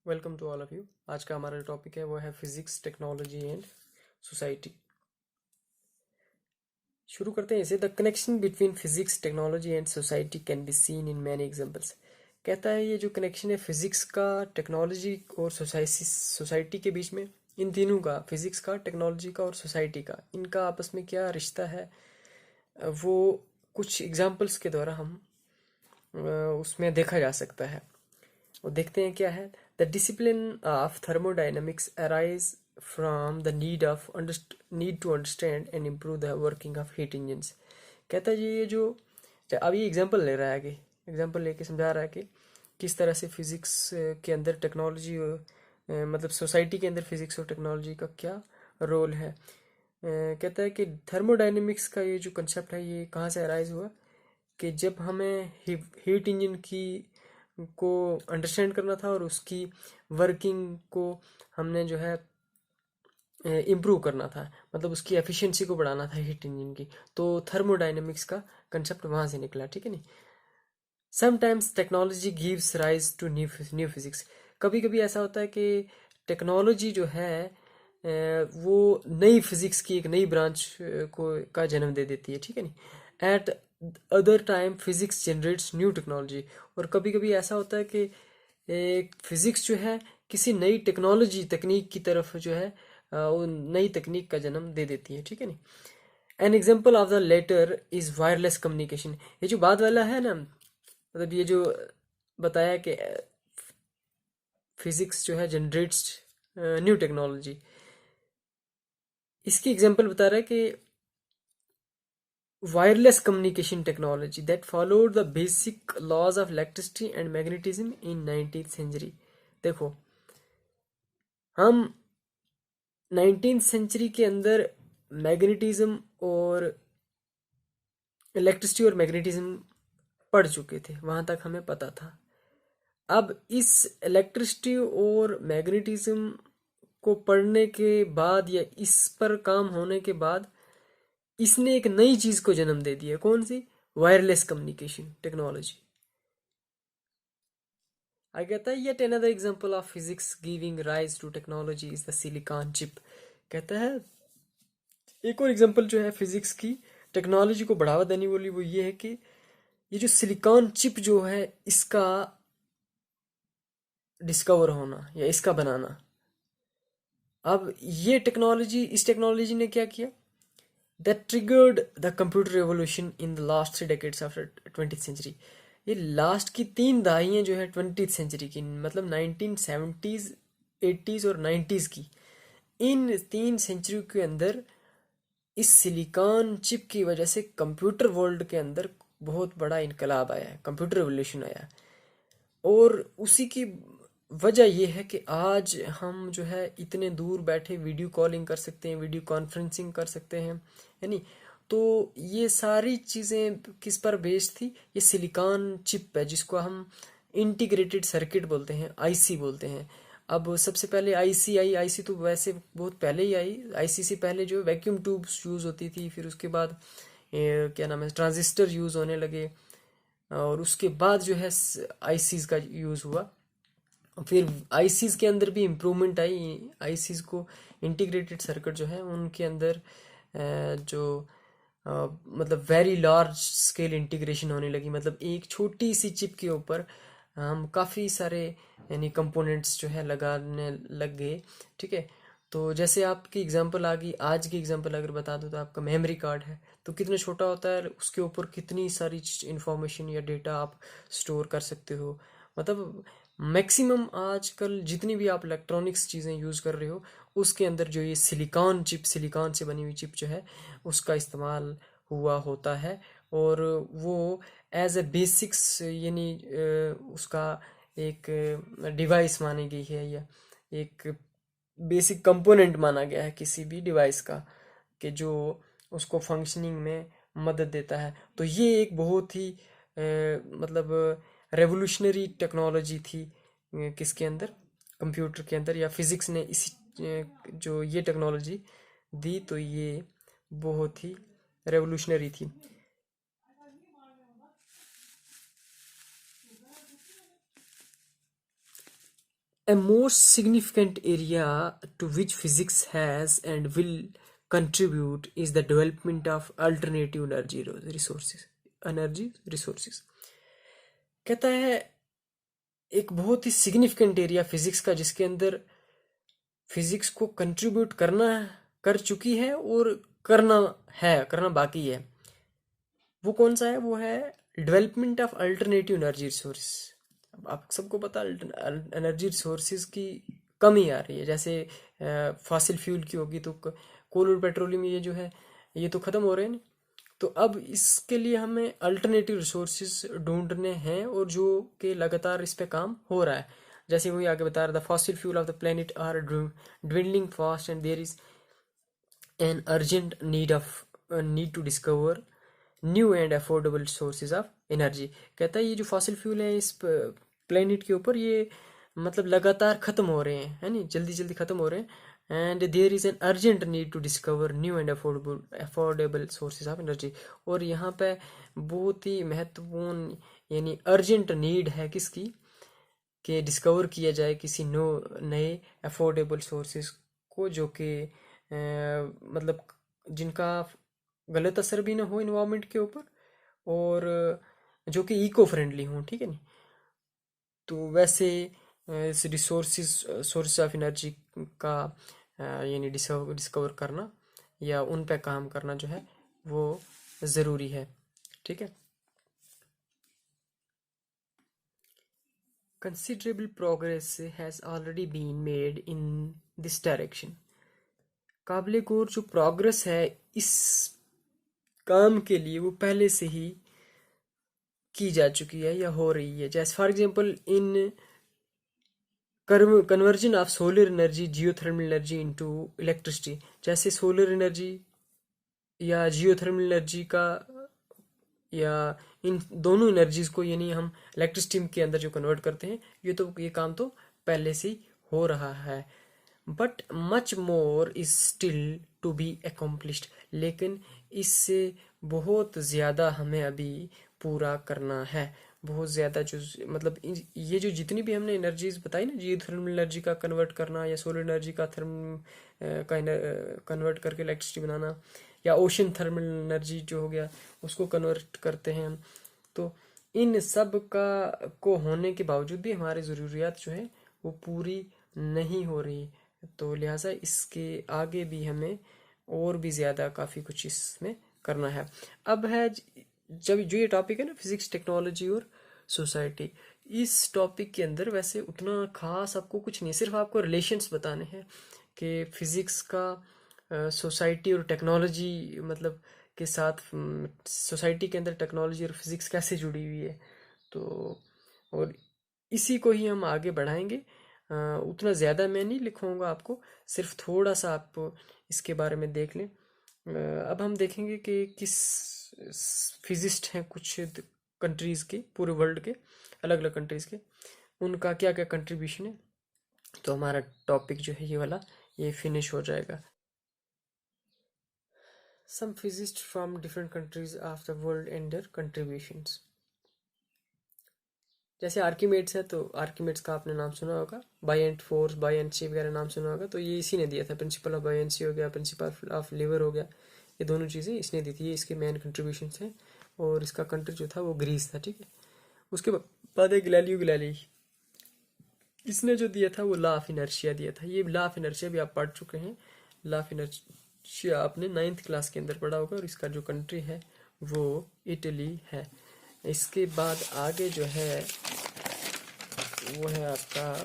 Welcome to all of you. आज का हमारा जो टॉपिक है वो है फिजिक्स, टेक्नोलॉजी एंड सोसाइटी। शुरू करते हैं इसे। The connection between physics, technology and society can be seen in many examples. कहता है ये जो कनेक्शन है फिजिक्स का, टेक्नोलॉजी और सोसाइटी के बीच में, इन तीनों का, फिजिक्स का, टेक्नोलॉजी का और सोसाइटी का, इनका आपस में क्या रिश्ता है, वो कुछ एग्जांपल्स के द्वारा हम उसमें देखा जा सकता है। वो देखते हैं क्या है। The discipline of thermodynamics arise from the need to understand and improve the working of heat engines. कहता है ये जो अभी एग्जांपल ले रहा है, आगे एग्जांपल लेके समझा रहा है कि किस तरह से फिजिक्स के अंदर टेक्नोलॉजी, मतलब सोसाइटी के अंदर फिजिक्स और टेक्नोलॉजी का क्या रोल है। कहता है कि थर्मोडाइनमिक्स का ये जो कंसेप्ट है ये कहाँ से अराइज हुआ कि जब हमें हीट इंजन की को अंडरस्टैंड करना था और उसकी वर्किंग को हमने जो है इम्प्रूव करना था, मतलब उसकी एफिशिएंसी को बढ़ाना था हीट इंजन की, तो थर्मोडाइनमिक्स का कंसेप्ट वहाँ से निकला। ठीक है नहीं। Sometimes technology gives rise to new physics. कभी कभी ऐसा होता है कि टेक्नोलॉजी जो है वो नई फिजिक्स की एक नई ब्रांच को का जन्म दे देती है। ठीक है नहीं। Eight other time physics generates new technology. और कभी कभी ऐसा होता है कि एक फिजिक्स जो है किसी नई टेक्नोलॉजी तकनीक की तरफ जो है वो नई तकनीक का जन्म दे देती है। ठीक है नहीं। An example of the latter is wireless communication. ये जो बाद वाला है ना, मतलब ये जो बताया कि फिजिक्स जो है जनरेट्स न्यू टेक्नोलॉजी, इसकी एग्जांपल बता रहा है कि wireless communication technology that followed the basic laws of electricity and magnetism in 19th century. देखो, हम 19th सेंचुरी के अंदर मैग्नेटिज्म और इलेक्ट्रिसिटी और मैग्नेटिज्म पढ़ चुके थे, वहां तक हमें पता था। अब इस इलेक्ट्रिसिटी और मैग्नेटिज्म को पढ़ने के बाद या इस पर काम होने के बाद इसने एक नई चीज को जन्म दे दिया। कौन सी? Wireless communication technology. आगे कहता है yet another example of physics giving rise to technology is the silicon chip. कहता है एक और एग्जांपल जो है फिजिक्स की टेक्नोलॉजी को बढ़ावा देने वाली, वो ये है कि ये जो सिलिकॉन चिप जो है इसका डिस्कवर होना या इसका बनाना। अब ये टेक्नोलॉजी, इस टेक्नोलॉजी ने क्या किया? That triggered the computer revolution in the last 3 decades of 20th century. ये लास्ट की 3 दहाइयाँ जो है 20th सेंचुरी की, मतलब 1970s, 80s और 90s की, इन 3 सेंचुरी के अंदर इस सिलिकॉन चिप की वजह से कंप्यूटर वर्ल्ड के अंदर बहुत बड़ा इनकलाब आया है, कंप्यूटर रेवोल्यूशन आया है। और उसी की वजह यह है कि आज हम जो है इतने दूर बैठे वीडियो कॉलिंग कर सकते हैं, वीडियो कॉन्फ्रेंसिंग कर सकते हैं, यानी। तो ये सारी चीज़ें किस पर बेस्ड थी? ये सिलिकॉन चिप है जिसको हम इंटीग्रेटेड सर्किट बोलते हैं, आईसी बोलते हैं। अब सबसे पहले आईसी आई। आईसी तो वैसे बहुत पहले ही आई। आईसी से पहले जो वैक्यूम ट्यूब्स यूज़ होती थी, फिर उसके बाद क्या नाम है, ट्रांजिस्टर यूज़ होने लगे, और उसके बाद जो है आईसीज का यूज़ हुआ। फिर आईसीज के अंदर भी इम्प्रूवमेंट आई। आईसीज को इंटीग्रेटेड सर्किट जो है उनके अंदर जो मतलब वेरी लार्ज स्केल इंटीग्रेशन होने लगी, मतलब एक छोटी सी चिप के ऊपर हम काफ़ी सारे यानी कंपोनेंट्स जो है लगाने लग गए। ठीक है। तो जैसे आपकी एग्जांपल आ गई, आज की एग्जांपल अगर बता दूं तो आपका मेमोरी कार्ड है, तो कितना छोटा होता है, उसके ऊपर कितनी सारी इंफॉर्मेशन या डेटा आप स्टोर कर सकते हो। मतलब मैक्सिमम आजकल जितनी भी आप इलेक्ट्रॉनिक्स चीज़ें यूज़ कर रहे हो उसके अंदर जो ये सिलिकॉन चिप, सिलिकॉन से बनी हुई चिप जो है उसका इस्तेमाल हुआ होता है। और वो एज ए बेसिक्स यानी उसका एक डिवाइस मानी गई है, या एक बेसिक कंपोनेंट माना गया है किसी भी डिवाइस का, कि जो उसको फंक्शनिंग में मदद देता है। तो ये एक बहुत ही मतलब रेवोल्यूशनरी टेक्नोलॉजी थी किसके अंदर? कंप्यूटर के अंदर, या फिजिक्स ने इसी जो ये टेक्नोलॉजी दी, तो ये बहुत ही रेवोल्यूशनरी थी। A most significant area to which physics has and will contribute is the development of alternative resources. Energy resources कहता है एक बहुत ही सिग्निफिकेंट एरिया फिजिक्स का जिसके अंदर फिजिक्स को कंट्रीब्यूट कर चुकी है और करना बाकी है, वो कौन सा है? वो है development of alternative energy resource. अब आप सबको पता एनर्जी रिसोर्सेज की कमी आ रही है, जैसे फॉसिल फ्यूल की होगी तो कोल और पेट्रोलियम ये जो है ये तो ख़त्म हो रहे हैं ना। तो अब इसके लिए हमें अल्टरनेटिव रिसोर्सेज ढूंढने हैं और जो कि लगातार इस पे काम हो रहा है। जैसे वही आगे बता रहा था, fossil fuel of the planet are dwindling fast and there is an urgent need to discover new and affordable sources of energy. कहता है ये जो फॉसिल फ्यूल है इस प्लेनेट के ऊपर ये मतलब लगातार ख़त्म हो रहे हैं, है नहीं, जल्दी जल्दी ख़त्म हो रहे हैं। And there is an urgent need to discover new and affordable sources of energy. और यहाँ पे बहुत ही महत्वपूर्ण यानी अर्जेंट नीड है किसकी, कि डिस्कवर किया जाए किसी नए अफोर्डेबल सोर्सेज को जो कि मतलब जिनका गलत असर भी ना हो इन्वायरमेंट के ऊपर और जो कि इको फ्रेंडली हों, ठीक है नहीं। तो वैसे इस सोर्स ऑफ एनर्जी का यानी डिस्कवर करना या उन पे काम करना जो है वो ज़रूरी है, ठीक है। Considerable progress has already been made in this direction. काबिल गौर जो प्रोग्रेस है इस काम के लिए वो पहले से ही की जा चुकी है या हो रही है। जैसे for example in conversion of solar energy geothermal energy into electricity. जैसे सोलर एनर्जी या जियोथर्मल एनर्जी का या इन दोनों एनर्जीज को यानी हम इलेक्ट्रिसिटी के अंदर जो कन्वर्ट करते हैं ये काम तो पहले से ही हो रहा है। But much more is still to be accomplished. लेकिन इससे बहुत ज़्यादा हमें अभी पूरा करना है। बहुत ज़्यादा जो मतलब ये जो जितनी भी हमने एनर्जीज बताई ना, जियो थर्मल एनर्जी का कन्वर्ट करना या सोलर एनर्जी का कन्वर्ट करके इलेक्ट्रिसिटी बनाना या ओशन थर्मल एनर्जी जो हो गया उसको कन्वर्ट करते हैं हम, तो इन सब का को होने के बावजूद भी हमारी ज़रूरियात जो है वो पूरी नहीं हो रही। तो लिहाजा इसके आगे भी हमें और भी ज़्यादा काफ़ी कुछ इसमें करना है। अब है जब जो ये टॉपिक है ना फिज़िक्स टेक्नोलॉजी और सोसाइटी, इस टॉपिक के अंदर वैसे उतना खास आपको कुछ नहीं, सिर्फ आपको रिलेशंस बताने हैं कि फिज़िक्स का सोसाइटी और टेक्नोलॉजी मतलब के साथ सोसाइटी के अंदर टेक्नोलॉजी और फिज़िक्स कैसे जुड़ी हुई है। तो और इसी को ही हम आगे बढ़ाएंगे। उतना ज़्यादा मैं नहीं लिखूँगा आपको, सिर्फ थोड़ा सा आप इसके बारे में देख लें। अब हम देखेंगे कि किस फिजिस्ट हैं कुछ कंट्रीज़ के, पूरे वर्ल्ड के अलग अलग कंट्रीज़ के, उनका क्या क्या कंट्रीब्यूशन है। तो हमारा टॉपिक जो है ये वाला ये फिनिश हो जाएगा। Some physicists from different countries of the world and their contributions. जैसे आर्किमेड्स है तो आर्किमेड्स का आपने नाम सुना होगा, बायएंट फोर्स बायएंसी वगैरह नाम सुना होगा, तो ये इसी ने दिया था। प्रिंसिपल ऑफ बायएंसी हो गया, प्रिंसिपल ऑफ लीवर हो गया, ये दोनों चीज़ें इसने दी थी, ये इसके मेन कंट्रीब्यूशंस हैं। और इसका कंट्री जो था वो ग्रीस था, ठीक है। उसके बाद एक गैलीलियो गैलीली, इसने जो दिया था वो लॉ ऑफ इनर्शिया दिया था। ये लॉ ऑफ इनर्शिया भी आप पढ़ चुके हैं, लॉ ऑफ इनर्शिया आपने 9th क्लास के अंदर पढ़ा होगा। और इसका जो कंट्री है वो इटली है। इसके बाद आगे जो है वो है आपका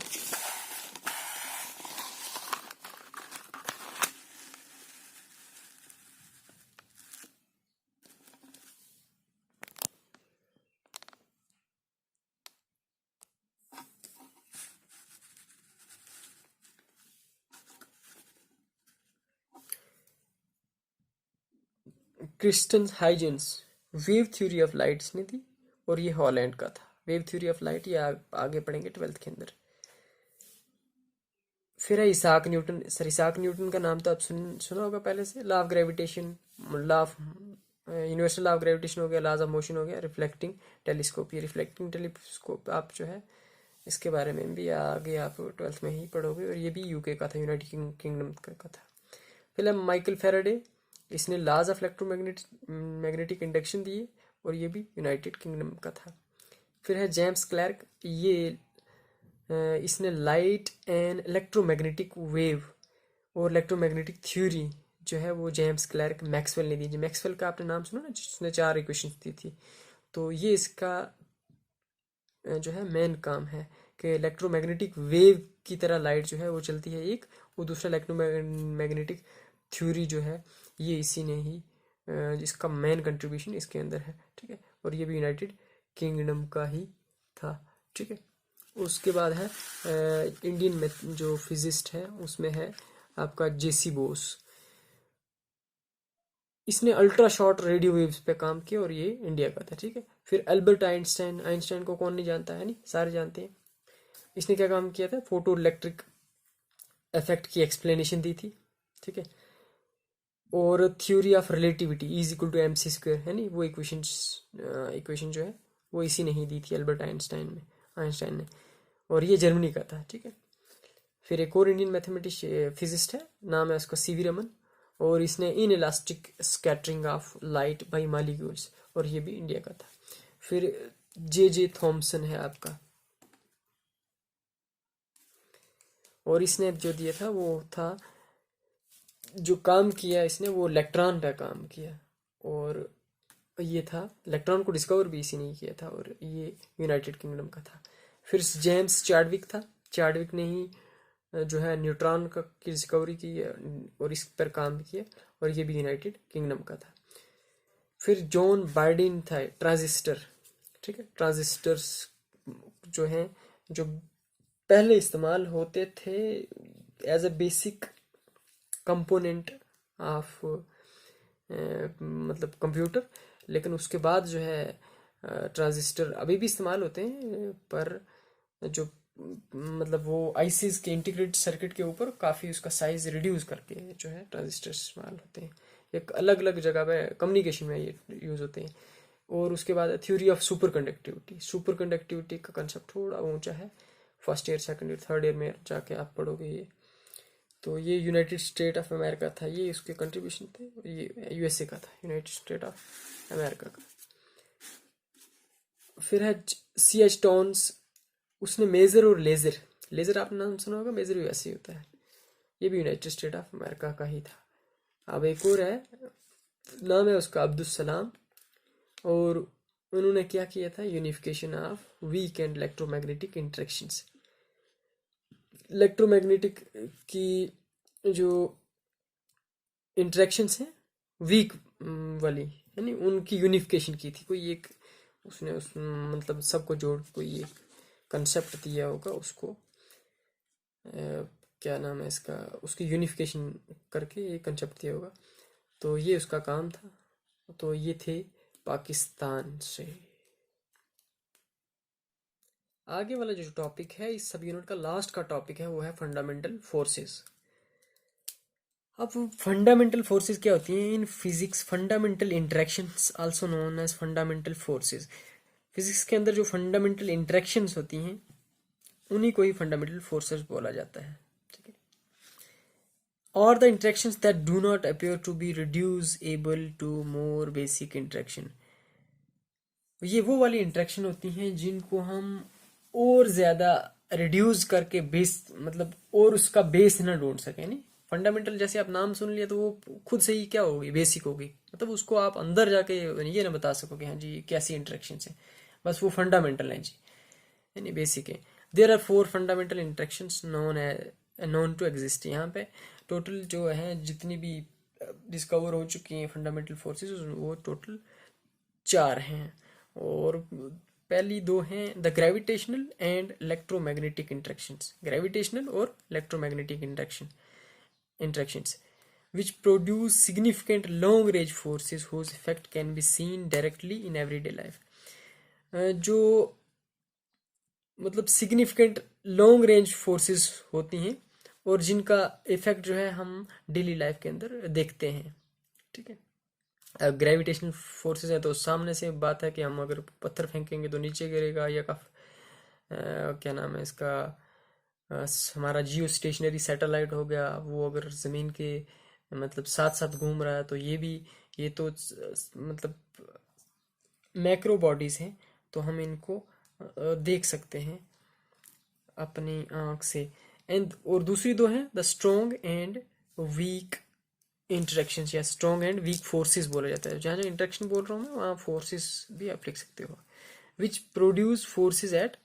Christiaan Huygens wave theory of light ने थी, और ये हॉलैंड का था। वेव थ्योरी ऑफ लाइट ये आगे पढ़ेंगे 12th के अंदर। फिर है Isaac Newton. Sir Isaac Newton का नाम तो आप सुना होगा पहले से। Law of gravitation, law of universal law of gravitation हो गया, लॉज ऑफ मोशन हो गया, रिफ्लेक्टिंग टेलीस्कोप। ये रिफ्लेक्टिंग टेलीस्कोप आप जो है इसके बारे में भी आगे आप 12th में ही पढ़ोगे, और ये भी यूके का था, यूनाइटेड किंगडम का था। फिर माइकल फेराडे, इसने लॉज ऑफ मैग्नेटिक इंडक्शन दिए, और ये भी यूनाइटेड किंगडम का था। फिर है जेम्स क्लर्क, ये इसने लाइट एंड इलेक्ट्रोमैग्नेटिक वेव और इलेक्ट्रोमैग्नेटिक थ्योरी जो है वो जेम्स क्लर्क मैक्सवेल ने दी। जो मैक्सवेल का आपने नाम सुना ना, जिसने 4 इक्वेशंस दी थी, तो ये इसका जो है मेन काम है कि इलेक्ट्रोमैग्नेटिक वेव की तरह लाइट जो है वो चलती है एक, और दूसरा इलेक्ट्रोमैग्नेटिक थ्योरी जो है ये इसी ने ही जिसका मेन कंट्रीब्यूशन इसके अंदर है, ठीक है। और ये भी यूनाइटेड किंगडम का ही था, ठीक है। उसके बाद है इंडियन में जो फिजिस्ट है उसमें है आपका जेसी बोस, इसने अल्ट्रा शॉर्ट रेडियो वेव्स पे काम किया, और ये इंडिया का था, ठीक है। फिर अल्बर्ट आइंस्टाइन, आइंस्टाइन को कौन नहीं जानता है, नहीं सारे जानते हैं। इसने क्या काम किया था, फोटो इलेक्ट्रिक इफेक्ट की एक्सप्लेनेशन दी थी, ठीक है। और theory of relativity is equal to m c square है, नहीं वो इक्वेशन जो है वो इसी ने ही दी थी, अल्बर्ट आइंस्टाइन ने, और ये जर्मनी का था, ठीक है। फिर एक और इंडियन मैथमेटिशियन फिजिस्ट है, नाम है उसका सीवी रमन, और इसने in elastic scattering of light by molecules, और ये भी इंडिया का था। फिर जे थॉमसन है आपका, और इसने जो दिया था वो था, जो काम किया इसने वो इलेक्ट्रॉन पे काम किया, और ये था इलेक्ट्रॉन को डिस्कवर भी इसी ने किया था, और ये यूनाइटेड किंगडम का था। फिर जेम्स चार्डविक था, चार्डविक ने ही जो है न्यूट्रॉन का की डिस्कवरी की है, और इस पर काम भी किया, और ये भी यूनाइटेड किंगडम का था। फिर जॉन बार्डिन था, ट्रांजिस्टर, ठीक है। ट्रांजिस्टर्स जो हैं जो पहले इस्तेमाल होते थे as a basic component of मतलब कंप्यूटर, लेकिन उसके बाद जो है ट्रांजिस्टर अभी भी इस्तेमाल होते हैं, पर जो मतलब वो आईसीज के इंटीग्रेटेड सर्किट के ऊपर काफ़ी उसका साइज रिड्यूस करके जो है ट्रांजिस्टर इस्तेमाल होते हैं, एक अलग अलग जगह पे कम्युनिकेशन में ये यूज़ होते हैं। और उसके बाद थ्योरी ऑफ सुपर कंडक्टिविटी का कंसेप्ट थोड़ा ऊंचा है, first year second year third year में जाके आप पढ़ोगे ये। तो ये यूनाइटेड स्टेट ऑफ अमेरिका था, ये उसके कंट्रीब्यूशन थे, ये यूएसए का था, यूनाइटेड स्टेट ऑफ अमेरिका का। फिर है सी एच टॉन्स, उसने मेजर और लेजर आपने नाम सुना होगा, मेजर यूएसए होता है, ये भी यूनाइटेड स्टेट ऑफ अमेरिका का ही था। अब एक और है, नाम है उसका अब्दुल सलाम, और उन्होंने क्या किया था, unification of weak and electromagnetic interactions. Electromagnetic की जो इंटरेक्शंस हैं वीक वाली, यानी उनकी यूनिफिकेशन की थी, कोई एक उसने उस मतलब सबको जोड़ कोई एक कंसेप्ट दिया होगा उसको, क्या नाम है इसका, उसकी यूनिफिकेशन करके एक कंसेप्ट दिया होगा, तो ये उसका काम था। तो ये थे पाकिस्तान से। आगे वाला जो टॉपिक है इस सब यूनिट का लास्ट का टॉपिक है वो है फंडामेंटल फोर्सेस। अब फंडामेंटल फोर्सेस क्या होती हैं in physics, fundamental interactions also known as fundamental forces. Physics के अंदर जो फंडामेंटल इंटरेक्शंस होती हैं उन्हीं को ही फंडामेंटल फोर्सेस बोला जाता है, ठीक है। और the interactions that do not appear to be reducible to more basic interaction, ये वो वाली इंटरेक्शन होती हैं जिनको हम और ज्यादा रिड्यूस करके बेस मतलब और उसका बेस ना ढूंढ सके। नहीं, फंडामेंटल जैसे आप नाम सुन लिया तो वो खुद से ही क्या होगी, बेसिक होगी, मतलब उसको आप अंदर जाके ये ना बता सको कि हाँ जी कैसी इंटरेक्शन है, बस वो फंडामेंटल है जी, यानी बेसिक है। There are 4 fundamental interactions known to exist. यहाँ पे टोटल जो है जितनी भी डिस्कवर हो चुकी हैं फंडामेंटल फोर्सेस वो टोटल 4 हैं, और पहली 2 हैं the gravitational and electromagnetic interactions, gravitational और electromagnetic interactions which produce significant long range forces whose effect can be seen directly in everyday life। जो मतलब सिग्निफिकेंट लॉन्ग रेंज फोर्सेस होती हैं और जिनका इफेक्ट जो है हम डेली लाइफ के अंदर देखते हैं, ठीक है। ग्रेविटेशनल फोर्सेस है तो सामने से बात है कि हम अगर पत्थर फेंकेंगे तो नीचे गिरेगा, या क्या नाम है इसका, हमारा जियो स्टेशनरी सैटेलाइट हो गया, वो अगर ज़मीन के मतलब साथ साथ घूम रहा है तो ये तो मतलब मैक्रो बॉडीज़ हैं, तो हम इनको देख सकते हैं अपनी आँख से। एंड और दूसरी दो हैं the strong and weak interactions, या स्ट्रॉन्ग एंड वीक फोर्सेस बोला जाता है। जहाँ जहाँ इंटरेक्शन बोल रहा हूँ मैं, वहाँ फोर्सेस भी आप लिख सकते हो। Which produce forces at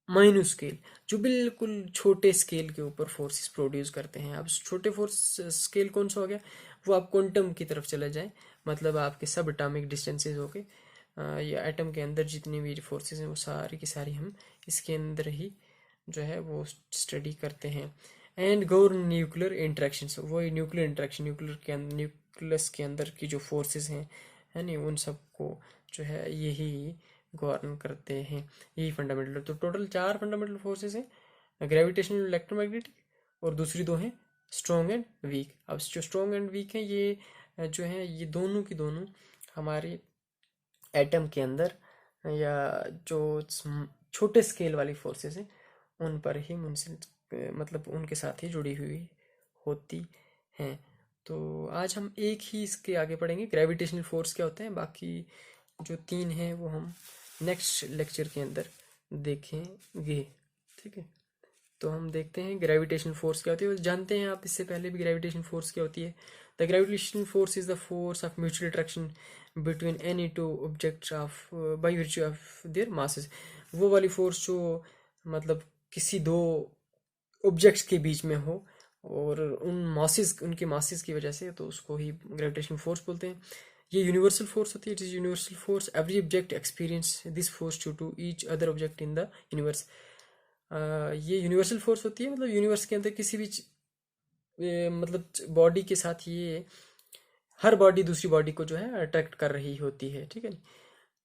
minute scale, जो बिल्कुल छोटे स्केल के ऊपर फोर्सेस प्रोड्यूस करते हैं। अब छोटे फोर्स स्केल कौन सा हो गया, वो आप क्वांटम की तरफ चले जाएं, मतलब आपके सब एटॉमिक डिस्टेंसेस हो गए, या एटम के अंदर जितनी भी फोर्सेस हैं वो सारी की सारी हम इसके अंदर ही जो है वो स्टडी करते हैं। एंड गवर्न न्यूक्लियर इंटरेक्शंस, वही न्यूक्लियर इंटरेक्शन, न्यूक्लियर के अंदर, न्यूक्लियस के अंदर की जो फोर्सेस हैं है नहीं, उन सबको जो है यही गवर्न करते हैं। यही फंडामेंटल, तो टोटल 4 फंडामेंटल फोर्सेस हैं, ग्रेविटेशनल, इलेक्ट्रोमैग्नेटिक, और दूसरी दो हैं स्ट्रॉन्ग एंड वीक। अब जो स्ट्रॉन्ग एंड वीक हैं ये जो है ये दोनों की दोनों हमारे एटम के अंदर या जो छोटे स्केल वाली फोर्सेस हैं उन पर ही उनसे मतलब उनके साथ ही जुड़ी हुई होती हैं। तो आज हम एक ही इसके आगे पढ़ेंगे, ग्रेविटेशनल फोर्स क्या होते हैं, बाकी जो 3 हैं वो हम नेक्स्ट लेक्चर के अंदर देखेंगे। ठीक है, तो हम देखते हैं ग्रेविटेशनल फोर्स क्या होती है। जानते हैं आप इससे पहले भी ग्रेविटेशनल फोर्स क्या होती है। The gravitational force is the force of mutual attraction between any two objects of by virtue of their masses, वो वाली फोर्स जो मतलब किसी दो ऑब्जेक्ट्स के बीच में हो और उनके मासेस की वजह से, तो उसको ही ग्रेविटेशनल फोर्स बोलते हैं। ये यूनिवर्सल फोर्स होती है, it is universal force, every object experience this force due to each other object in the universe. ये यूनिवर्सल फोर्स होती है, मतलब यूनिवर्स के अंदर किसी भी मतलब बॉडी के साथ ये हर बॉडी दूसरी बॉडी को जो है अट्रैक्ट कर रही होती है। ठीक है,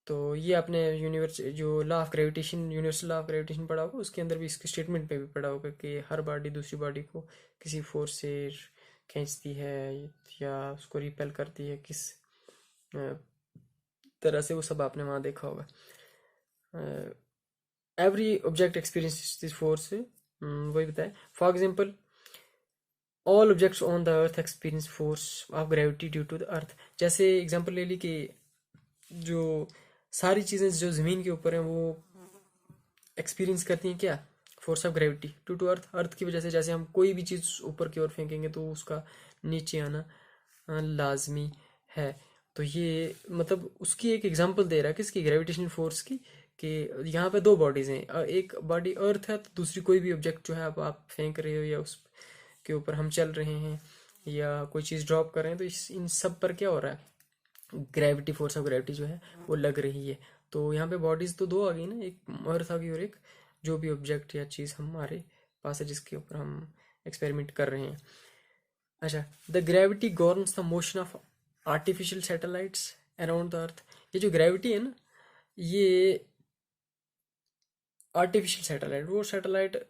तो ये आपने यूनिवर्स जो law of gravitation, universal law of gravitation पढ़ा होगा, उसके अंदर भी इसके स्टेटमेंट पे भी पढ़ा होगा कि हर बॉडी दूसरी बॉडी को किसी फोर्स से खींचती है या उसको रिपेल करती है, किस तरह से, वो सब आपने वहाँ देखा होगा। Every object experience this force, वही बताए। For example all objects on the earth experience force of gravity due to the earth. जैसे एग्जाम्पल ले ली कि जो सारी चीज़ें जो ज़मीन के ऊपर हैं वो एक्सपीरियंस करती हैं क्या, force of gravity due to earth, earth की वजह से। जैसे हम कोई भी चीज़ ऊपर की ओर फेंकेंगे तो उसका नीचे आना लाजमी है। तो ये मतलब उसकी एक एग्जांपल दे रहा है किसकी, ग्रेविटेशनल फोर्स की, कि यहाँ पे दो बॉडीज़ हैं, एक बॉडी अर्थ है, तो दूसरी कोई भी ऑब्जेक्ट जो है आप फेंक रहे हो या उस के ऊपर हम चल रहे हैं या कोई चीज़ ड्रॉप कर रहे हैं, तो इन सब पर क्या हो रहा है, ग्रेविटी, फोर्स ऑफ ग्रेविटी जो है वो लग रही है। तो यहाँ पे बॉडीज तो दो आ गई ना, एक अर्थ आ गई और एक जो भी ऑब्जेक्ट या चीज़ हमारे पास है जिसके ऊपर हम एक्सपेरिमेंट कर रहे हैं। अच्छा, the gravity governs the motion of artificial satellites around the earth. ये जो ग्रेविटी है ना, ये आर्टिफिशियल सैटेलाइट, वो सैटेलाइट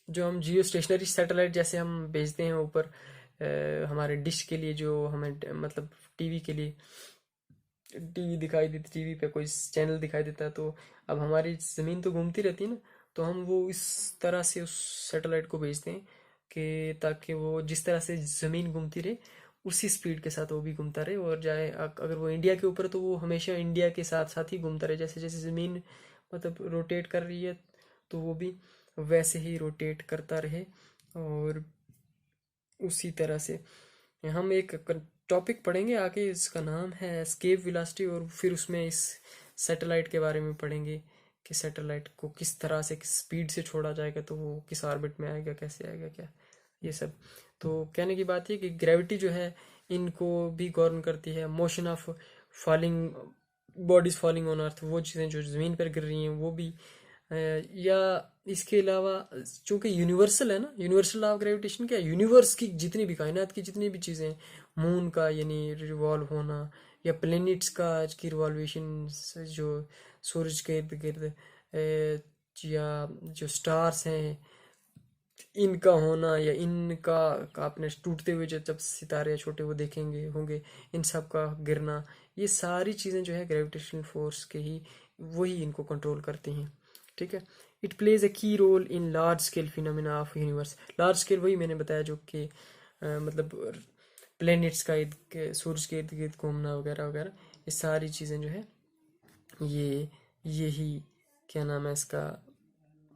जो हम जियो स्टेशनरी सैटेलाइट जैसे हम भेजते हैं ऊपर हमारे डिश के लिए, जो हमें मतलब टीवी के लिए टीवी दिखाई देती, टीवी पे कोई चैनल दिखाई देता है, तो अब हमारी ज़मीन तो घूमती रहती है ना, तो हम वो इस तरह से उस सैटेलाइट को भेजते हैं कि ताकि वो जिस तरह से ज़मीन घूमती रहे उसी स्पीड के साथ वो भी घूमता रहे, और जाए अगर वो इंडिया के ऊपर है तो वो हमेशा इंडिया के साथ साथ ही घूमता रहे। जैसे जैसे ज़मीन मतलब रोटेट कर रही है तो वो भी वैसे ही रोटेट करता रहे। और उसी तरह से हम एक टॉपिक पढ़ेंगे आगे, इसका नाम है एस्केप वेलोसिटी, और फिर उसमें इस सैटेलाइट के बारे में पढ़ेंगे कि सैटेलाइट को किस तरह से किस स्पीड से छोड़ा जाएगा, तो वो किस ऑर्बिट में आएगा, कैसे आएगा, क्या ये सब। तो कहने की बात है कि ग्रेविटी जो है इनको भी गवर्न करती है। Motion of falling bodies falling on earth, वो चीज़ें जो ज़मीन पर गिर रही हैं वो भी या इसके अलावा चूंकि यूनिवर्सल है ना, यूनिवर्सल लॉ ऑफ ग्रेविटेशन क्या है, यूनिवर्स की जितनी भी कायनात की जितनी भी चीज़ें, मून का यानी रिवॉल्व होना, या प्लैनेट्स का की रिवॉल्वेशन, जो सूरज के इर्द गिर्द, या जो स्टार्स हैं इनका होना, या इनका आपने टूटते हुए जब सितारे छोटे वो देखेंगे होंगे, इन सब का गिरना, ये सारी चीज़ें जो है ग्रेविटेशनल फोर्स के ही वही इनको कंट्रोल करती हैं। ठीक है। It plays a key role in large scale phenomena of universe. Large scale वही मैंने बताया जो कि मतलब प्लैनेट्स का सूरज के इर्द गिर्द घूमना वगैरह वगैरह, ये सारी चीज़ें जो है ये यही क्या नाम है इसका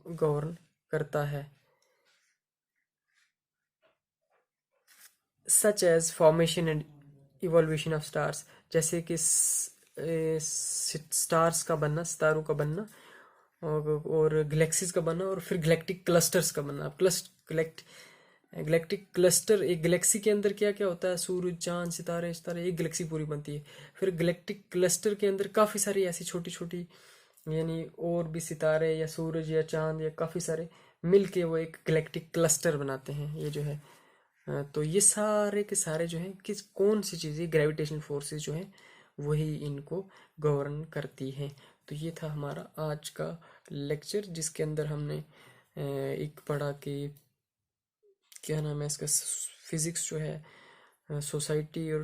गवर्न करता है। Such as formation and evolution of stars, जैसे कि स्टार्स का बनना, सितारों का बनना, और गैलेक्सीज का बनना, और फिर गैलेक्टिक क्लस्टर्स का बनना। गैलेक्टिक क्लस्टर, एक गैलेक्सी के अंदर क्या क्या होता है, सूरज, चांद, सितारे सितारे, एक गैलेक्सी पूरी बनती है। फिर गैलेक्टिक क्लस्टर के अंदर काफ़ी सारी ऐसी छोटी छोटी, यानी और भी सितारे या सूरज या चांद या काफ़ी सारे मिल के वो एक गैलेक्टिक क्लस्टर बनाते हैं। ये जो है तो ये सारे के सारे जो हैं किस कौन सी चीज़ें, ग्रेविटेशनल फोर्सेस जो हैं वही इनको गवर्न करती हैं। तो ये था हमारा आज का लेक्चर, जिसके अंदर हमने एक पढ़ा कि क्या नाम है इसका, फिजिक्स जो है सोसाइटी, और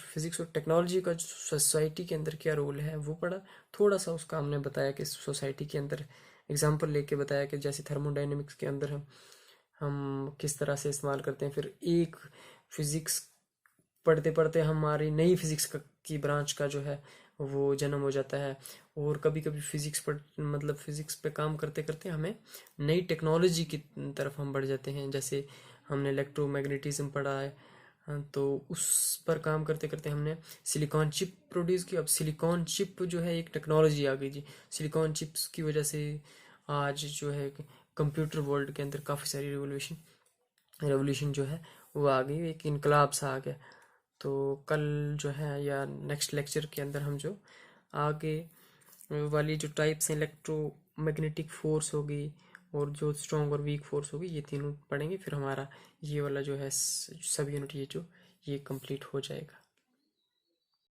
फिजिक्स और टेक्नोलॉजी का जो सोसाइटी के अंदर क्या रोल है वो पढ़ा। थोड़ा सा उसका हमने बताया कि सोसाइटी के अंदर एग्जांपल लेके बताया कि जैसे थर्मोडायनेमिक्स के अंदर हम किस तरह से इस्तेमाल करते हैं। फिर एक फिजिक्स पढ़ते पढ़ते हमारी नई फिजिक्स की ब्रांच का जो है वो जन्म हो जाता है। और कभी कभी फिजिक्स पर मतलब फिजिक्स पे काम करते करते हमें नई टेक्नोलॉजी की तरफ हम बढ़ जाते हैं। जैसे हमने इलेक्ट्रोमैग्नेटिज्म पढ़ा है, तो उस पर काम करते करते हमने सिलिकॉन चिप प्रोड्यूस की। अब सिलिकॉन चिप जो है एक टेक्नोलॉजी आ गई जी। सिलिकॉन चिप्स की वजह से आज जो है कंप्यूटर वर्ल्ड के अंदर काफ़ी सारी रेवोल्यूशन जो है वो आ गई, एक इनकलाब सा आ गया। तो कल जो है या नेक्स्ट लेक्चर के अंदर हम जो आगे वाली जो टाइप्स हैं, इलेक्ट्रोमैग्नेटिक फोर्स होगी और जो स्ट्रॉन्ग और वीक फोर्स होगी, ये तीनों पढ़ेंगे। फिर हमारा ये वाला जो है सब यूनिट ये कंप्लीट हो जाएगा।